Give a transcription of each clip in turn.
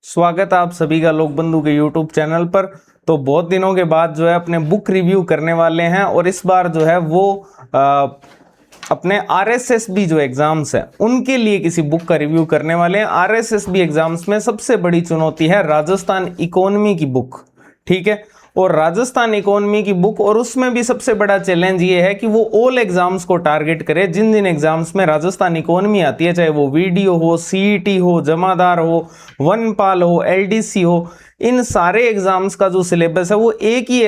स्वागत है आप सभी का लोक बंधु के यूट्यूब चैनल पर। तो बहुत दिनों के बाद जो है अपने बुक रिव्यू करने वाले हैं और इस बार जो है वो अपने आरएसएसबी जो एग्जाम्स है उनके लिए किसी बुक का रिव्यू करने वाले हैं। आरएसएसबी एग्जाम्स में सबसे बड़ी चुनौती है राजस्थान इकोनॉमी की बुक, ठीक है। और राजस्थान इकोनॉमी की बुक, और उसमें भी सबसे बड़ा चैलेंज ये है कि वो ऑल एग्जाम्स को टारगेट करे। जिन जिन एग्जाम्स में राजस्थान इकोनॉमी आती है, चाहे वो वीडियो हो, सीईटी हो, जमादार हो, वनपाल हो, एलडीसी हो, इन सारे एग्जाम्स का जो सिलेबस है वो एक ही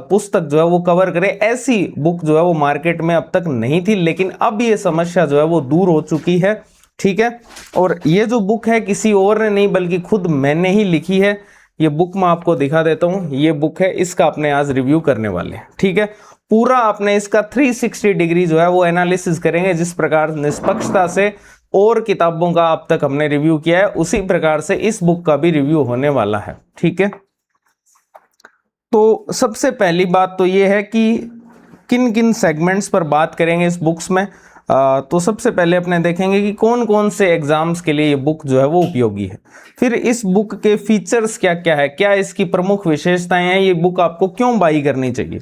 पुस्तक जो है वो कवर करे। ऐसी बुक जो है वो मार्केट में अब तक नहीं थी, लेकिन अब ये समस्या जो है वो दूर हो चुकी है, ठीक है। और ये जो बुक है किसी और ने नहीं बल्कि खुद मैंने ही लिखी है। ये बुक मैं आपको दिखा देता हूं, ये बुक है, इसका अपने आज रिव्यू करने वाले हैं, ठीक है। पूरा अपने इसका 360 डिग्री जो है वो एनालिसिस करेंगे। जिस प्रकार निष्पक्षता से और किताबों का अब तक हमने रिव्यू किया है उसी प्रकार से इस बुक का भी रिव्यू होने वाला है, ठीक है। तो सबसे पहली बात तो ये है कि किन किन सेगमेंट्स पर बात करेंगे इस बुक्स में। तो सबसे पहले अपने देखेंगे कि कौन कौन से एग्जाम्स के लिए ये बुक जो है वो उपयोगी है। फिर इस बुक के फीचर्स क्या क्या है, क्या इसकी प्रमुख विशेषताएं हैं, ये बुक आपको क्यों बाई करनी चाहिए।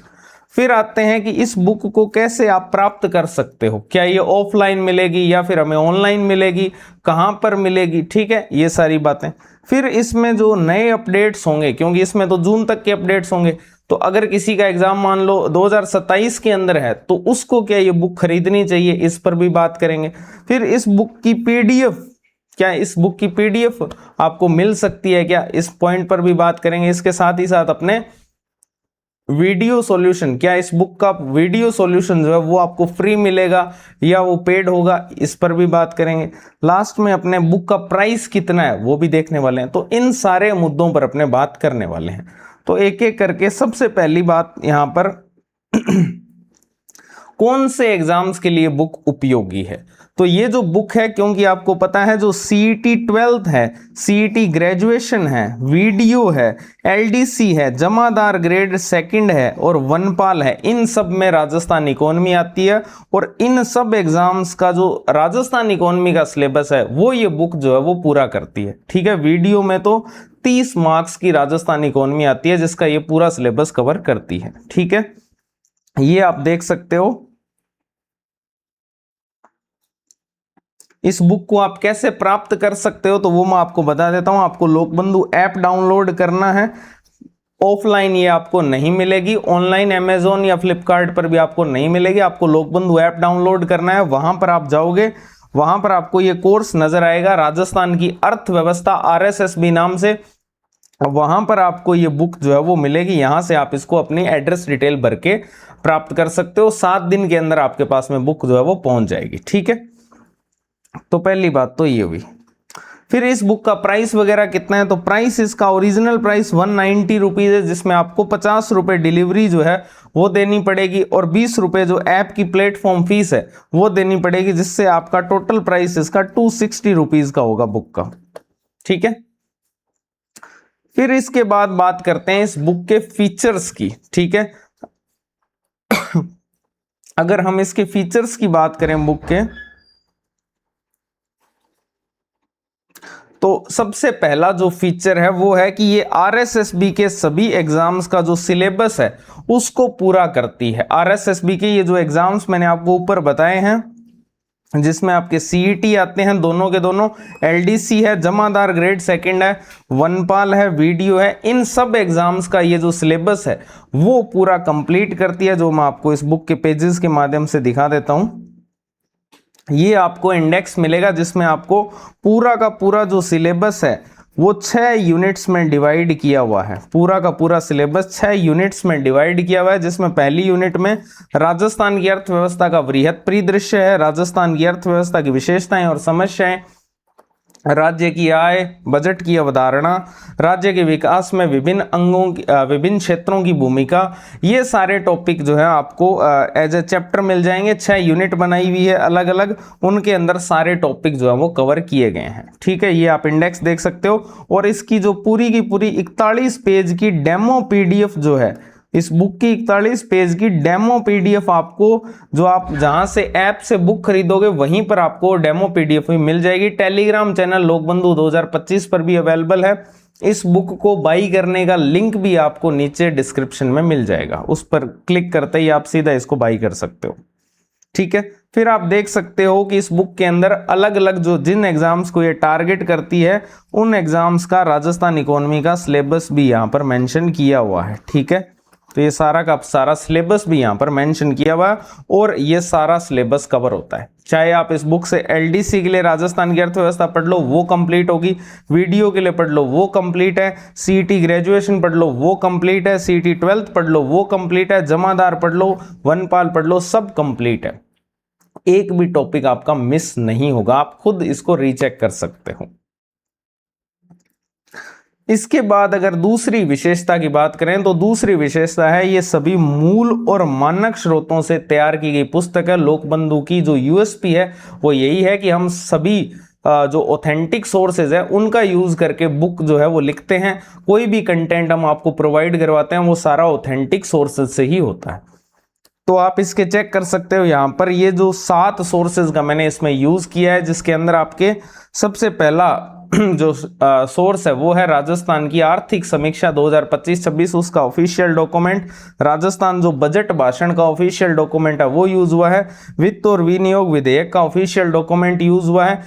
फिर आते हैं कि इस बुक को कैसे आप प्राप्त कर सकते हो, क्या ये ऑफलाइन मिलेगी या फिर हमें ऑनलाइन मिलेगी, कहाँ पर मिलेगी, ठीक है, ये सारी बातें। फिर इसमें जो नए अपडेट्स होंगे, क्योंकि इसमें तो जून तक के अपडेट्स होंगे, तो अगर किसी का एग्जाम मान लो 2027 के अंदर है तो उसको क्या ये बुक खरीदनी चाहिए, इस पर भी बात करेंगे। फिर इस बुक की पीडीएफ, क्या इस बुक की पीडीएफ आपको मिल सकती है क्या, इस पॉइंट पर भी बात करेंगे। इसके साथ ही साथ अपने वीडियो सॉल्यूशन, क्या इस बुक का वीडियो सॉल्यूशन जो है वो आपको फ्री मिलेगा या वो पेड होगा, इस पर भी बात करेंगे। लास्ट में अपने बुक का प्राइस कितना है वो भी देखने वाले हैं। तो इन सारे मुद्दों पर अपने बात करने वाले हैं। तो एक एक करके सबसे पहली बात यहां पर कौन से एग्जाम्स के लिए बुक उपयोगी है। तो ये जो बुक है, क्योंकि आपको पता है जो सीईटी 12th है, सीईटी ग्रेजुएशन है, वीडियो है, एलडीसी है, जमादार ग्रेड सेकंड है और वनपाल है, इन सब में राजस्थान इकोनॉमी आती है। और इन सब एग्जाम्स का जो राजस्थान इकोनॉमी का सिलेबस है वो ये बुक जो है वो पूरा करती है, ठीक है। वीडियो में तो 30 मार्क्स की राजस्थान इकोनॉमी आती है जिसका ये पूरा सिलेबस कवर करती है, ठीक है। ये आप देख सकते हो। इस बुक को आप कैसे प्राप्त कर सकते हो तो वो मैं आपको बता देता हूं। आपको लोक बंधु ऐप डाउनलोड करना है। ऑफलाइन ये आपको नहीं मिलेगी, ऑनलाइन अमेजोन या फ्लिपकार्ट पर भी आपको नहीं मिलेगी। आपको लोक बंधु ऐप डाउनलोड करना है, वहां पर आप जाओगे, वहां पर आपको ये कोर्स नजर आएगा राजस्थान की अर्थव्यवस्था, आरएसएसबी नाम से। वहां पर आपको ये बुक जो है वो मिलेगी। यहां से आप इसको अपनी एड्रेस डिटेल भर के प्राप्त कर सकते हो। 7 दिन के अंदर आपके पास में बुक जो है वो पहुंच जाएगी, ठीक है। तो पहली बात तो ये हुई। फिर इस बुक का प्राइस वगैरह कितना है, तो प्राइस इसका ओरिजिनल प्राइस 190 रुपीज है, जिसमें आपको 50 रुपए डिलीवरी जो है वो देनी पड़ेगी और 20 रुपए जो ऐप की प्लेटफॉर्म फीस है वो देनी पड़ेगी, जिससे आपका टोटल प्राइस इसका 260 रुपीज का होगा बुक का, ठीक है। फिर इसके बाद बात करते हैं इस बुक के फीचर्स की, ठीक है। अगर हम इसके फीचर्स की बात करें बुक के, तो सबसे पहला जो फीचर है वो है कि ये आरएसएसबी के सभी एग्जाम्स का जो सिलेबस है उसको पूरा करती है। आरएसएसबी के ये जो एग्जाम्स मैंने आपको ऊपर बताए हैं, जिसमें आपके सीईटी आते हैं दोनों के दोनों, एलडीसी है, जमादार ग्रेड सेकंड है, वनपाल है, वीडियो है, इन सब एग्जाम्स का ये जो सिलेबस है वो पूरा कंप्लीट करती है, जो मैं आपको इस बुक के पेजेस के माध्यम से दिखा देता हूं। ये आपको इंडेक्स मिलेगा जिसमें आपको पूरा का पूरा जो सिलेबस है वो 6 यूनिट्स में डिवाइड किया हुआ है। पूरा का पूरा सिलेबस 6 यूनिट्स में डिवाइड किया हुआ है, जिसमें पहली यूनिट में राजस्थान की अर्थव्यवस्था का वृहद परिदृश्य है, राजस्थान की अर्थव्यवस्था की विशेषताएं और समस्याएं, राज्य की आय, बजट की अवधारणा, राज्य के विकास में विभिन्न अंगों की, विभिन्न क्षेत्रों की भूमिका, ये सारे टॉपिक जो है आपको एज ए चैप्टर मिल जाएंगे। 6 यूनिट बनाई हुई है अलग अलग, उनके अंदर सारे टॉपिक जो है वो कवर किए गए हैं, ठीक है। ये आप इंडेक्स देख सकते हो। और इसकी जो पूरी की पूरी 41 पेज की डेमो पीडीएफ जो है इस बुक की 41 पेज की डेमो पीडीएफ आपको, जो आप जहां से ऐप से बुक खरीदोगे वहीं पर आपको डेमो पीडीएफ भी मिल जाएगी। टेलीग्राम चैनल लोकबंधु 2025 पर भी अवेलेबल है। इस बुक को बाई करने का लिंक भी आपको नीचे डिस्क्रिप्शन में मिल जाएगा, उस पर क्लिक करते ही आप सीधा इसको बाई कर सकते हो। ठीक है, फिर आप देख सकते हो कि इस बुक के अंदर अलग अलग जो जिन एग्जाम्स को ये टारगेट करती है उन एग्जाम्स का राजस्थान इकोनॉमी का सिलेबस भी यहाँ पर मेंशन किया हुआ है। ठीक है, तो ये सारा का सारा सिलेबस भी यहाँ पर मेंशन किया हुआ है और ये सारा सिलेबस कवर होता है। चाहे आप इस बुक से एलडीसी के लिए राजस्थान की अर्थव्यवस्था पढ़ लो वो कंप्लीट होगी, वीडियो के लिए पढ़ लो वो कंप्लीट है, सीईटी ग्रेजुएशन पढ़ लो वो कंप्लीट है, सीईटी 12th पढ़ लो वो कंप्लीट है, जमादार पढ़ लो, वनपाल पढ़ लो, सब कंप्लीट है। एक भी टॉपिक आपका मिस नहीं होगा, आप खुद इसको रीचेक कर सकते हो। इसके बाद अगर दूसरी विशेषता की बात करें तो दूसरी विशेषता है ये सभी मूल और मानक स्रोतों से तैयार की गई पुस्तक है। लोकबंधु की जो यूएसपी है वो यही है कि हम सभी जो ऑथेंटिक सोर्सेज है उनका यूज करके बुक जो है वो लिखते हैं। कोई भी कंटेंट हम आपको प्रोवाइड करवाते हैं वो सारा ऑथेंटिक सोर्सेज से ही होता है। तो आप इसके चेक कर सकते हो यहाँ पर ये जो 7 सोर्सेज का मैंने इसमें यूज किया है, जिसके अंदर आपके सबसे पहला जो सोर्स है वो है राजस्थान की आर्थिक समीक्षा 2025-26, उसका ऑफिशियल डॉक्यूमेंट। राजस्थान जो बजट भाषण का ऑफिशियल डॉक्यूमेंट है वो यूज हुआ है। वित्त और विनियोग विधेयक का ऑफिशियल डॉक्यूमेंट यूज हुआ है।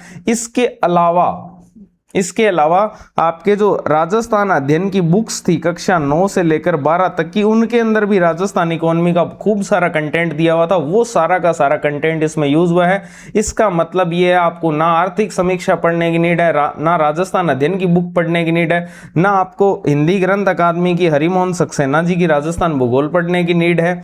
इसके अलावा आपके जो राजस्थान अध्ययन की बुक्स थी कक्षा 9 से लेकर 12 तक की, उनके अंदर भी राजस्थान इकोनॉमी का खूब सारा कंटेंट दिया हुआ था, वो सारा का सारा कंटेंट इसमें यूज हुआ है। इसका मतलब ये है आपको ना आर्थिक समीक्षा पढ़ने की नीड है, ना राजस्थान अध्ययन की बुक पढ़ने की नीड है, ना आपको हिंदी ग्रंथ अकादमी की हरिमोहन सक्सेना जी की राजस्थान भूगोल पढ़ने की नीड है,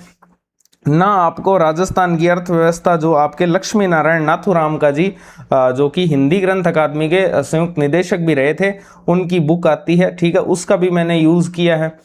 ना आपको राजस्थान की अर्थव्यवस्था जो आपके लक्ष्मी नारायण नाथुराम का जी जो कि हिंदी ग्रंथ अकादमी के संयुक्त निदेशक भी रहे थे, उनकी बुक आती है। ठीक है, उसका भी मैंने यूज किया है।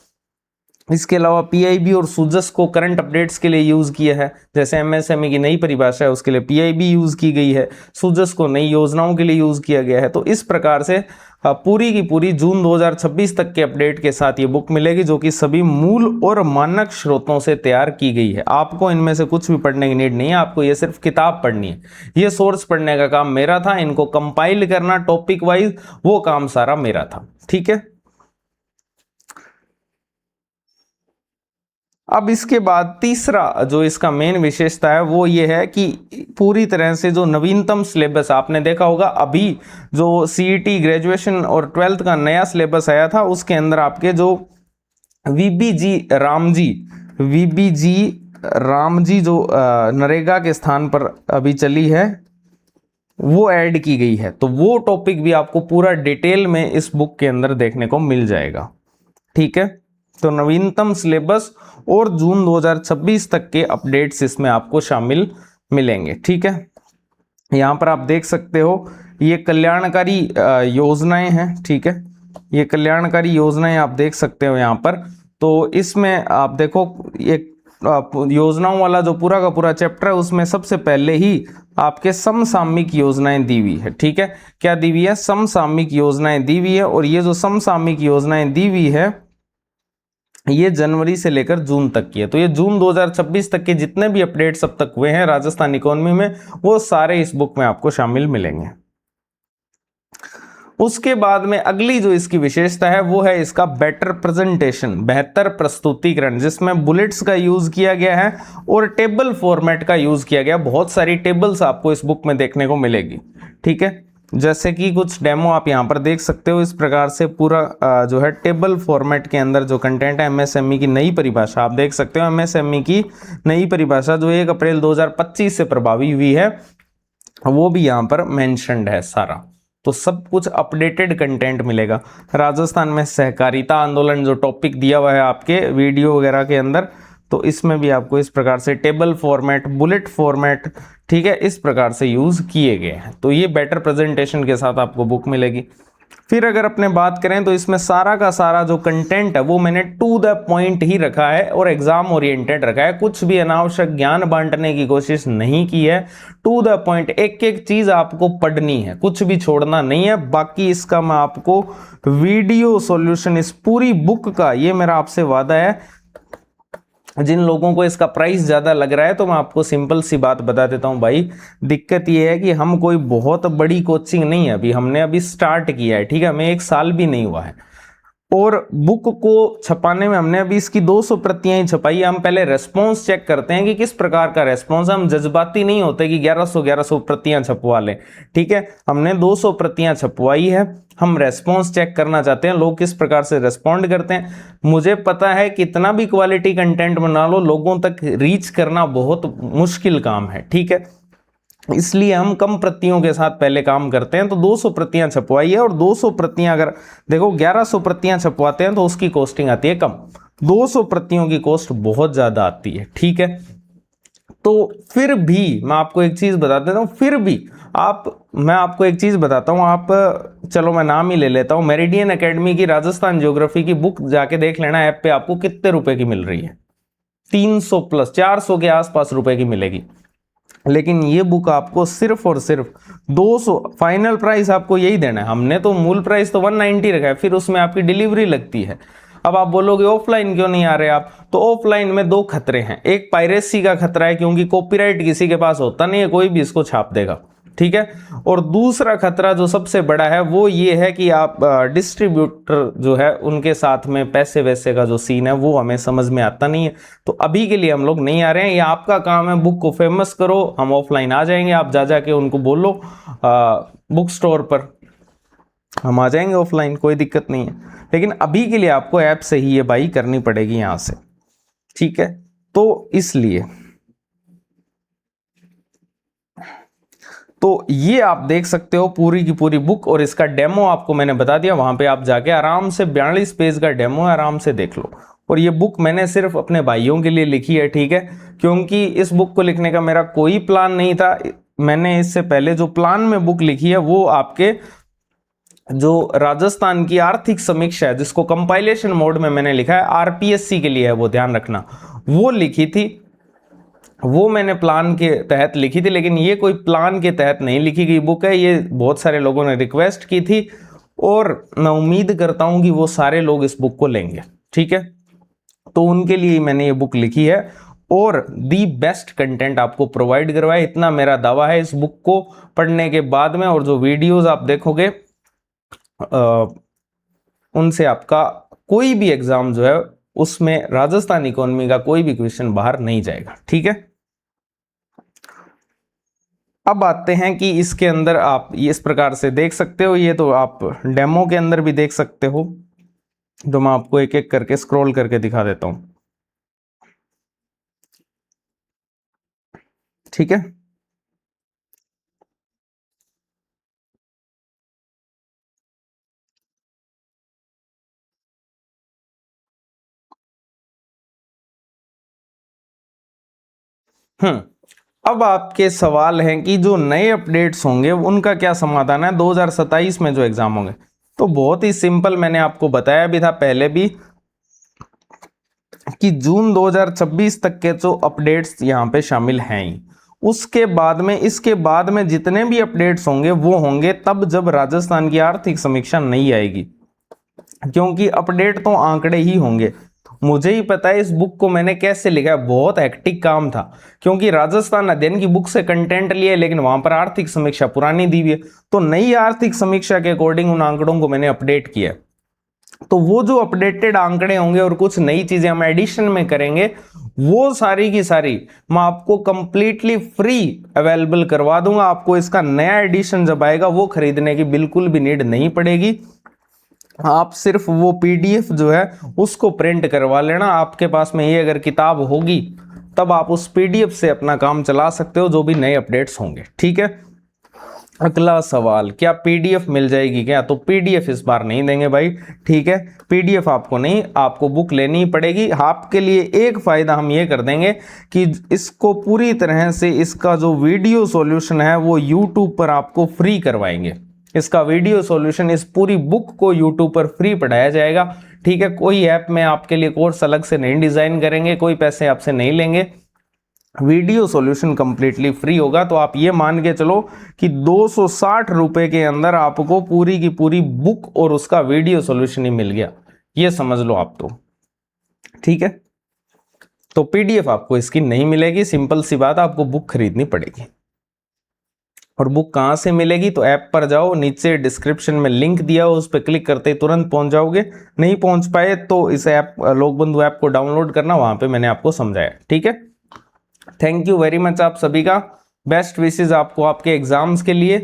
इसके अलावा पीआईबी और सुजस को करंट अपडेट्स के लिए यूज किया है। जैसे एमएसएमई की नई परिभाषा है उसके लिए पीआईबी यूज की गई है, सुजस को नई योजनाओं के लिए यूज किया गया है। तो इस प्रकार से पूरी की पूरी जून 2026 तक के अपडेट के साथ ये बुक मिलेगी, जो कि सभी मूल और मानक स्रोतों से तैयार की गई है। आपको इनमें से कुछ भी पढ़ने की नीड नहीं है, आपको ये सिर्फ किताब पढ़नी है। ये सोर्स पढ़ने का काम मेरा था, इनको कंपाइल करना टॉपिक वाइज वो काम सारा मेरा था। ठीक है, अब इसके बाद तीसरा जो इसका मेन विशेषता है वो ये है कि पूरी तरह से जो नवीनतम सिलेबस आपने देखा होगा, अभी जो सीईटी ग्रेजुएशन और 12th का नया सिलेबस आया था उसके अंदर आपके जो वीबीजी रामजी जो नरेगा के स्थान पर अभी चली है वो ऐड की गई है। तो वो टॉपिक भी आपको पूरा डिटेल में इस बुक के अंदर देखने को मिल जाएगा। ठीक है, तो नवीनतम सिलेबस और जून 2026 तक के अपडेट्स इसमें आपको शामिल मिलेंगे। ठीक है, यहाँ पर आप देख सकते हो ये कल्याणकारी योजनाएं हैं। ठीक है, ये कल्याणकारी योजनाएं आप देख सकते हो यहाँ पर। तो इसमें आप देखो ये योजनाओं वाला जो पूरा का पूरा चैप्टर है उसमें सबसे पहले ही आपके समसामयिक योजनाएं दी हुई है। ठीक है, क्या दी हुई है? समसामयिक योजनाएं दी हुई है। और ये जो समसामयिक योजनाएं दी हुई है ये जनवरी से लेकर जून तक की है। तो ये जून 2026 तक के जितने भी अपडेट्स अब तक हुए हैं राजस्थान इकोनॉमी में वो सारे इस बुक में आपको शामिल मिलेंगे। उसके बाद में अगली जो इसकी विशेषता है वो है इसका बेटर प्रेजेंटेशन, बेहतर प्रस्तुतिकरण, जिसमें बुलेट्स का यूज किया गया है और टेबल फॉर्मेट का यूज किया गया। बहुत सारी टेबल्स आपको इस बुक में देखने को मिलेगी। ठीक है, जैसे कि कुछ डेमो आप यहाँ पर देख सकते हो। इस प्रकार से पूरा जो है टेबल फॉर्मेट के अंदर जो कंटेंट है, एमएसएमई की नई परिभाषा आप देख सकते हो। एमएसएमई की नई परिभाषा जो 1 अप्रैल 2025 से प्रभावी हुई है वो भी यहाँ पर मेंशन्ड है सारा। तो सब कुछ अपडेटेड कंटेंट मिलेगा। राजस्थान में सहकारिता आंदोलन जो टॉपिक दिया हुआ है आपके वीडियो वगैरह के अंदर, तो इसमें भी आपको इस प्रकार से टेबल फॉर्मेट, बुलेट फॉर्मेट, ठीक है, इस प्रकार से यूज किए गए हैं। तो ये बेटर प्रेजेंटेशन के साथ आपको बुक मिलेगी। फिर अगर अपने बात करें तो इसमें सारा का सारा जो कंटेंट है वो मैंने टू द पॉइंट ही रखा है और एग्जाम ओरिएंटेड रखा है। कुछ भी अनावश्यक ज्ञान बांटने की कोशिश नहीं की है। टू द पॉइंट, एक एक चीज आपको पढ़नी है, कुछ भी छोड़ना नहीं है। बाकी इसका मैं आपको वीडियो सॉल्यूशन इस पूरी बुक का, ये मेरा आपसे वादा है, जिन लोगों को इसका प्राइस ज़्यादा लग रहा है, तो मैं आपको सिंपल सी बात बता देता हूँ भाई, दिक्कत ये है कि हम कोई बहुत बड़ी कोचिंग नहीं है, अभी हमने अभी स्टार्ट किया है, ठीक है, हमें 1 साल भी नहीं हुआ है, और बुक को छपाने में हमने अभी इसकी 200 प्रतियां ही छपाई है। हम पहले रेस्पॉन्स चेक करते हैं कि किस प्रकार का रेस्पॉन्स है, हम जज्बाती नहीं होते कि 1100 प्रतियां छपवा लें, ठीक है, हमने 200 प्रतियां छपवाई है, हम रेस्पॉन्स चेक करना चाहते हैं लोग किस प्रकार से रेस्पॉन्ड करते हैं। मुझे पता है कितना भी क्वालिटी कंटेंट बना लो, लोगों तक रीच करना बहुत मुश्किल काम है, ठीक है, इसलिए हम कम प्रतियों के साथ पहले काम करते हैं। तो 200 प्रतियां छपवाई है, और 200 प्रतियां अगर देखो 1100 प्रतियां छपवाते हैं तो उसकी कॉस्टिंग आती है कम, 200 प्रतियों की कॉस्ट बहुत ज्यादा आती है, ठीक है। तो फिर भी मैं आपको एक चीज बता देता हूं, फिर भी मैं आपको एक चीज बताता हूं, आप चलो मैं नाम ही ले लेता हूं, मेरिडियन एकेडमी की राजस्थान ज्योग्राफी की बुक जाके देख लेना ऐप पे, आपको कितने रुपए की मिल रही है, 300 प्लस 400 के आसपास रुपए की मिलेगी। लेकिन ये बुक आपको सिर्फ और सिर्फ 200, फाइनल प्राइस आपको यही देना है, हमने तो मूल प्राइस तो 190 रखा है, फिर उसमें आपकी डिलीवरी लगती है। अब आप बोलोगे ऑफलाइन क्यों नहीं आ रहे आप, तो ऑफलाइन में 2 खतरे हैं, एक पायरेसी का खतरा है क्योंकि कॉपीराइट किसी के पास होता नहीं है, कोई भी इसको छाप देगा, ठीक है, और दूसरा खतरा जो सबसे बड़ा है वो ये है कि आप डिस्ट्रीब्यूटर जो है उनके साथ में पैसे वैसे का जो सीन है वो हमें समझ में आता नहीं है। तो अभी के लिए हम लोग नहीं आ रहे हैं, ये आपका काम है, बुक को फेमस करो, हम ऑफलाइन आ जाएंगे, आप जा जाके उनको बोलो बुक स्टोर पर, हम आ जाएंगे ऑफलाइन, कोई दिक्कत नहीं है। लेकिन अभी के लिए आपको ऐप से ही ये बाई करनी पड़ेगी यहां से, ठीक है। तो इसलिए तो ये आप देख सकते हो पूरी की पूरी बुक, और इसका डेमो आपको मैंने बता दिया, वहां पे आप जाके आराम से 42 पेज का डेमो है, आराम से देख लो। और ये बुक मैंने सिर्फ अपने भाइयों के लिए लिखी है, ठीक है, क्योंकि इस बुक को लिखने का मेरा कोई प्लान नहीं था। मैंने इससे पहले जो प्लान में बुक लिखी है वो आपके जो राजस्थान की आर्थिक समीक्षा है, जिसको कंपाइलेशन मोड में मैंने लिखा है, आरपीएससी के लिए है, वो ध्यान रखना, वो लिखी थी, वो मैंने प्लान के तहत लिखी थी। लेकिन ये कोई प्लान के तहत नहीं लिखी गई बुक है, ये बहुत सारे लोगों ने रिक्वेस्ट की थी, और मैं उम्मीद करता हूं कि वो सारे लोग इस बुक को लेंगे, ठीक है, तो उनके लिए मैंने ये बुक लिखी है, और दी बेस्ट कंटेंट आपको प्रोवाइड करवाए, इतना मेरा दावा है इस बुक को पढ़ने के बाद में। और जो वीडियोस आप देखोगे उनसे आपका कोई भी एग्जाम जो है उसमें राजस्थान इकोनॉमी का कोई भी क्वेश्चन बाहर नहीं जाएगा, ठीक है। अब आते हैं कि इसके अंदर आप इस प्रकार से देख सकते हो, ये तो आप डेमो के अंदर भी देख सकते हो, तो मैं आपको एक एक करके स्क्रॉल करके दिखा देता हूं, ठीक है। अब आपके सवाल हैं कि जो नए अपडेट्स होंगे उनका क्या समाधान है 2027 में जो एग्जाम होंगे। तो बहुत ही सिंपल, मैंने आपको बताया भी था पहले भी कि जून 2026 तक के जो अपडेट्स यहाँ पे शामिल हैं ही, उसके बाद में इसके बाद में जितने भी अपडेट्स होंगे वो होंगे तब जब राजस्थान की आर्थिक समीक्षा नहीं आएगी, क्योंकि अपडेट तो आंकड़े ही होंगे। मुझे ही पता है इस बुक को मैंने कैसे लिखा है, बहुत हेक्टिक काम था, क्योंकि राजस्थान अध्ययन की बुक से कंटेंट लिए, लेकिन वहां पर आर्थिक समीक्षा पुरानी दी हुई है, तो नई आर्थिक समीक्षा के अकॉर्डिंग उन आंकड़ों को मैंने अपडेट किया। तो वो जो अपडेटेड आंकड़े होंगे और कुछ नई चीजें हम एडिशन में करेंगे, वो सारी की सारी मैं आपको कंप्लीटली फ्री अवेलेबल करवा दूंगा। आपको इसका नया एडिशन जब आएगा वो खरीदने की बिल्कुल भी नीड नहीं पड़ेगी, आप सिर्फ वो पीडीएफ जो है उसको प्रिंट करवा लेना। आपके पास में ये अगर किताब होगी तब आप उस पीडीएफ से अपना काम चला सकते हो, जो भी नए अपडेट्स होंगे, ठीक है। अगला सवाल, क्या पीडीएफ मिल जाएगी क्या? तो पीडीएफ इस बार नहीं देंगे भाई, ठीक है, पीडीएफ आपको नहीं, आपको बुक लेनी ही पड़ेगी। आपके लिए एक फायदा हम ये कर देंगे कि इसको पूरी तरह से इसका जो वीडियो सॉल्यूशन है वो यूट्यूब पर आपको फ्री करवाएंगे। इसका वीडियो सॉल्यूशन, इस पूरी बुक को यूट्यूब पर फ्री पढ़ाया जाएगा, ठीक है। कोई ऐप में आपके लिए कोर्स अलग से नहीं डिजाइन करेंगे, कोई पैसे आपसे नहीं लेंगे, वीडियो सॉल्यूशन कंप्लीटली फ्री होगा। तो आप ये मान के चलो कि 260 रुपए के अंदर आपको पूरी की पूरी बुक और उसका वीडियो सॉल्यूशन ही मिल गया, ये समझ लो आप तो, ठीक है। तो पीडीएफ आपको इसकी नहीं मिलेगी, सिंपल सी बात, आपको बुक खरीदनी पड़ेगी। और बुक कहाँ से मिलेगी? तो ऐप पर जाओ, नीचे डिस्क्रिप्शन में लिंक दिया हो, उस पर क्लिक करते ही तुरंत पहुंच जाओगे। नहीं पहुंच पाए तो इस ऐप लोकबंधु ऐप को डाउनलोड करना, वहां पे मैंने आपको समझाया। ठीक है, थैंक यू वेरी मच आप सभी का। बेस्ट विशेस आपको आपके एग्जाम्स के लिए।